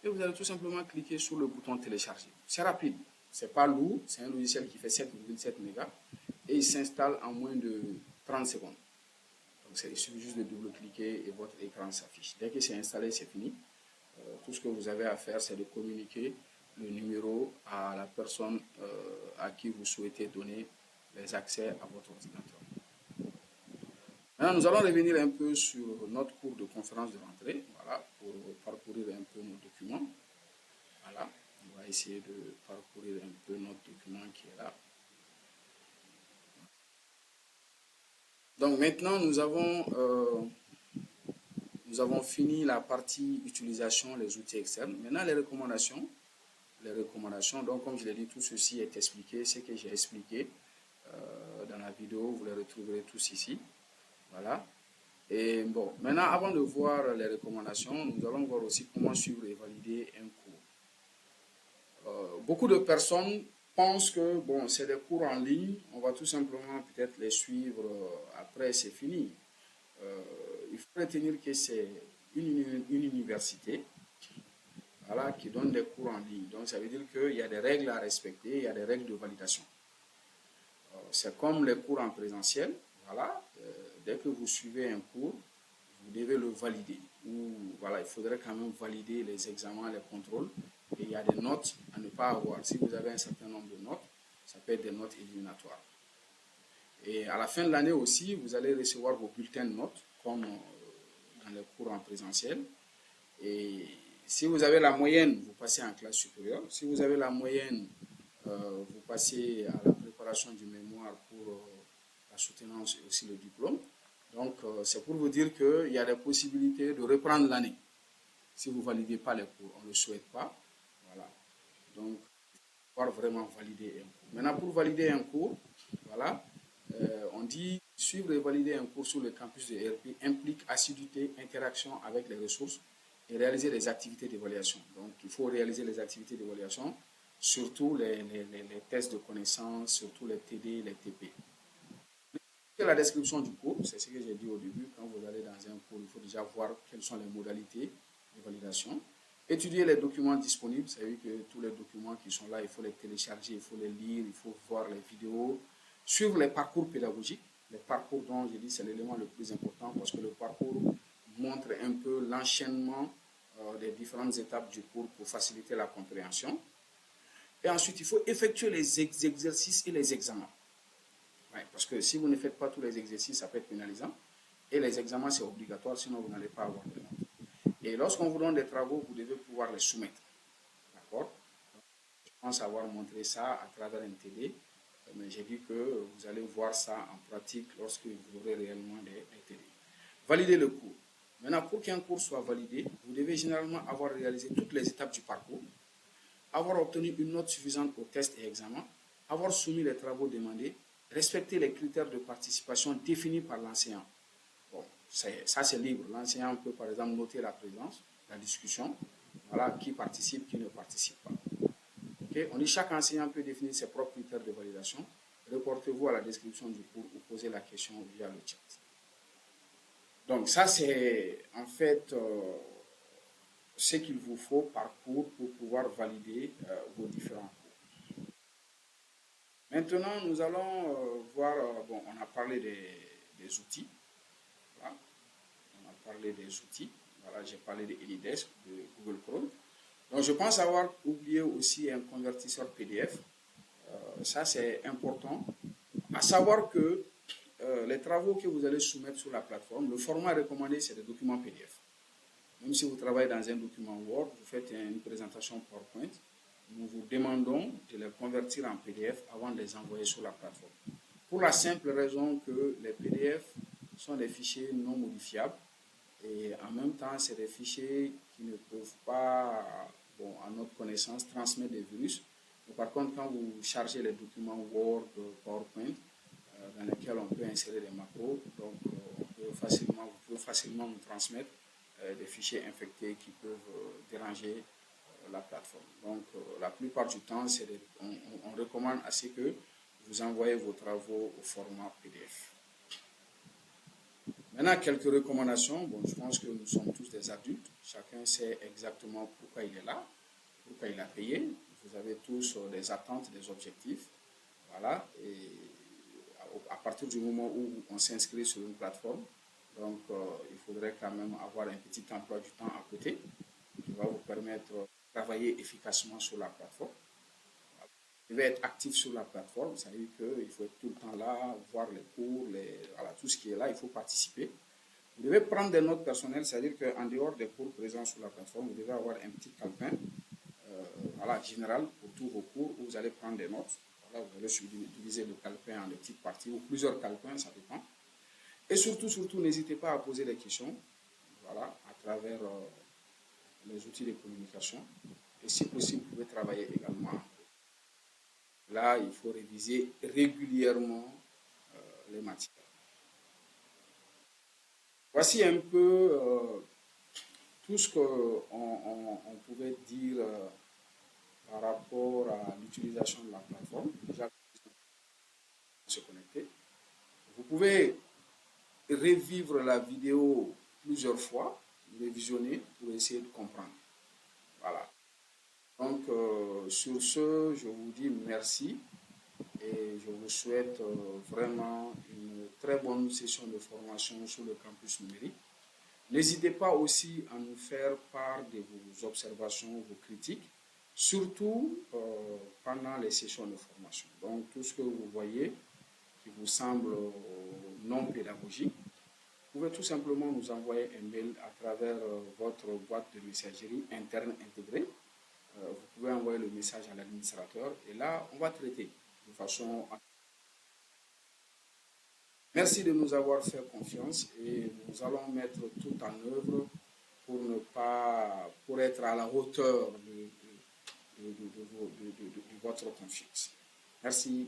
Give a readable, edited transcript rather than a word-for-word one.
et vous allez tout simplement cliquer sur le bouton télécharger. C'est rapide, c'est pas lourd, c'est un logiciel qui fait 7,7 mégas et il s'installe en moins de 30 secondes. Donc il suffit juste de double-cliquer et votre écran s'affiche. Dès que c'est installé, c'est fini. Tout ce que vous avez à faire, c'est de communiquer le numéro à la personne à qui vous souhaitez donner les accès à votre ordinateur. Maintenant, nous allons revenir un peu sur notre cours de conférence de rentrée, voilà, pour parcourir un peu nos documents. Voilà, on va essayer de parcourir un peu notre document qui est là. Donc maintenant, nous avons fini la partie utilisation, les outils externes. Maintenant, les recommandations. Donc comme je l'ai dit, tout ceci est expliqué, ce que j'ai expliqué dans la vidéo, vous les retrouverez tous ici. Voilà. Et bon, maintenant, avant de voir les recommandations, nous allons voir aussi comment suivre et valider un cours. Beaucoup de personnes pensent que, bon, c'est des cours en ligne, on va tout simplement peut-être les suivre, après c'est fini. Il faut retenir que c'est une université, voilà, qui donne des cours en ligne. Donc, ça veut dire qu'il y a des règles à respecter, il y a des règles de validation. C'est comme les cours en présentiel, voilà. Dès que vous suivez un cours, vous devez le valider. Ou, voilà, il faudrait quand même valider les examens, les contrôles. Et il y a des notes à ne pas avoir. Si vous avez un certain nombre de notes, ça peut être des notes éliminatoires. Et à la fin de l'année aussi, vous allez recevoir vos bulletins de notes, comme dans les cours en présentiel. Et si vous avez la moyenne, vous passez en classe supérieure. Si vous avez la moyenne, vous passez à la préparation du mémoire pour la soutenance et aussi le diplôme. Donc, c'est pour vous dire qu'il y a des possibilités de reprendre l'année. Si vous ne validez pas les cours, on ne le souhaite pas. Voilà. Donc, il faut pouvoir vraiment valider un cours. Maintenant, pour valider un cours, voilà, on dit suivre et valider un cours sur le campus de ERP implique assiduité, interaction avec les ressources et réaliser des activités d'évaluation. Donc, il faut réaliser les activités d'évaluation, surtout les tests de connaissances, surtout les TD, les TP. C'est la description du cours, c'est ce que j'ai dit au début. Quand vous allez dans un cours, il faut déjà voir quelles sont les modalités de validation. Étudier les documents disponibles, c'est-à-dire que tous les documents qui sont là, il faut les télécharger, il faut les lire, il faut voir les vidéos. Suivre les parcours pédagogiques. Les parcours dont j'ai dit c'est l'élément le plus important parce que le parcours montre un peu l'enchaînement des différentes étapes du cours pour faciliter la compréhension. Et ensuite, il faut effectuer les exercices et les examens. Ouais, parce que si vous ne faites pas tous les exercices, ça peut être pénalisant. Et les examens, c'est obligatoire, sinon vous n'allez pas avoir de notes. Et lorsqu'on vous donne des travaux, vous devez pouvoir les soumettre. D'accord? Je pense avoir montré ça à travers un TD, mais j'ai dit que vous allez voir ça en pratique lorsque vous aurez réellement des TD. Valider le cours. Maintenant, pour qu'un cours soit validé, vous devez généralement avoir réalisé toutes les étapes du parcours, avoir obtenu une note suffisante aux tests et examens, avoir soumis les travaux demandés, respecter les critères de participation définis par l'enseignant. Bon, ça c'est libre. L'enseignant peut par exemple noter la présence, la discussion, voilà, qui participe, qui ne participe pas. Okay? On dit chaque enseignant peut définir ses propres critères de validation. Reportez-vous à la description du cours ou posez la question via le chat. Donc ça c'est en fait ce qu'il vous faut par cours pour pouvoir valider vos différents cours. Maintenant, nous allons voir, bon, on a parlé des outils. Voilà. On a parlé des outils. Voilà, j'ai parlé de AnyDesk, de Google Chrome. Donc, je pense avoir oublié aussi un convertisseur PDF. Ça, c'est important. À savoir que les travaux que vous allez soumettre sur la plateforme, le format recommandé, c'est des documents PDF. Même si vous travaillez dans un document Word, vous faites une présentation PowerPoint, nous vous demandons de les convertir en PDF avant de les envoyer sur la plateforme. Pour la simple raison que les PDF sont des fichiers non modifiables et en même temps, c'est des fichiers qui ne peuvent pas, bon, à notre connaissance, transmettre des virus. Mais par contre, quand vous chargez les documents Word, PowerPoint, dans lesquels on peut insérer des macros, donc vous pouvez facilement nous transmettre des fichiers infectés qui peuvent déranger la plateforme. Donc, la plupart du temps, on recommande assez que vous envoyez vos travaux au format PDF. Maintenant, quelques recommandations. Bon, je pense que nous sommes tous des adultes. Chacun sait exactement pourquoi il est là, pourquoi il a payé. Vous avez tous des attentes, des objectifs. Voilà. Et à partir du moment où on s'inscrit sur une plateforme, donc il faudrait quand même avoir un petit emploi du temps à côté qui va vous permettre de travailler efficacement sur la plateforme. Vous devez être actif sur la plateforme, ça veut dire qu'il faut être tout le temps là, voir les cours, voilà, tout ce qui est là, il faut participer. Vous devez prendre des notes personnelles, c'est-à-dire qu'en dehors des cours présents sur la plateforme, vous devez avoir un petit calepin voilà, général pour tous vos cours où vous allez prendre des notes. Voilà, vous allez diviser le calepin en des petites parties ou plusieurs calepins, ça dépend. Et surtout, n'hésitez pas à poser des questions voilà, à travers les outils de communication. Et si possible, vous pouvez travailler également. Là, il faut réviser régulièrement les matières. Voici un peu tout ce qu'on pouvait dire par rapport à l'utilisation de la plateforme. Déjà, se connecter. Vous pouvez revivre la vidéo plusieurs fois, révisionner pour essayer de comprendre. Voilà. Donc, sur ce, je vous dis merci et je vous souhaite vraiment une très bonne session de formation sur le campus numérique. N'hésitez pas aussi à nous faire part de vos observations, vos critiques, surtout pendant les sessions de formation. Donc, tout ce que vous voyez qui vous semble non pédagogique, vous pouvez tout simplement nous envoyer un mail à travers votre boîte de messagerie interne intégrée. Vous pouvez envoyer le message à l'administrateur et là, on va traiter de façon... Merci de nous avoir fait confiance et nous allons mettre tout en œuvre pour être à la hauteur de votre confiance. Merci.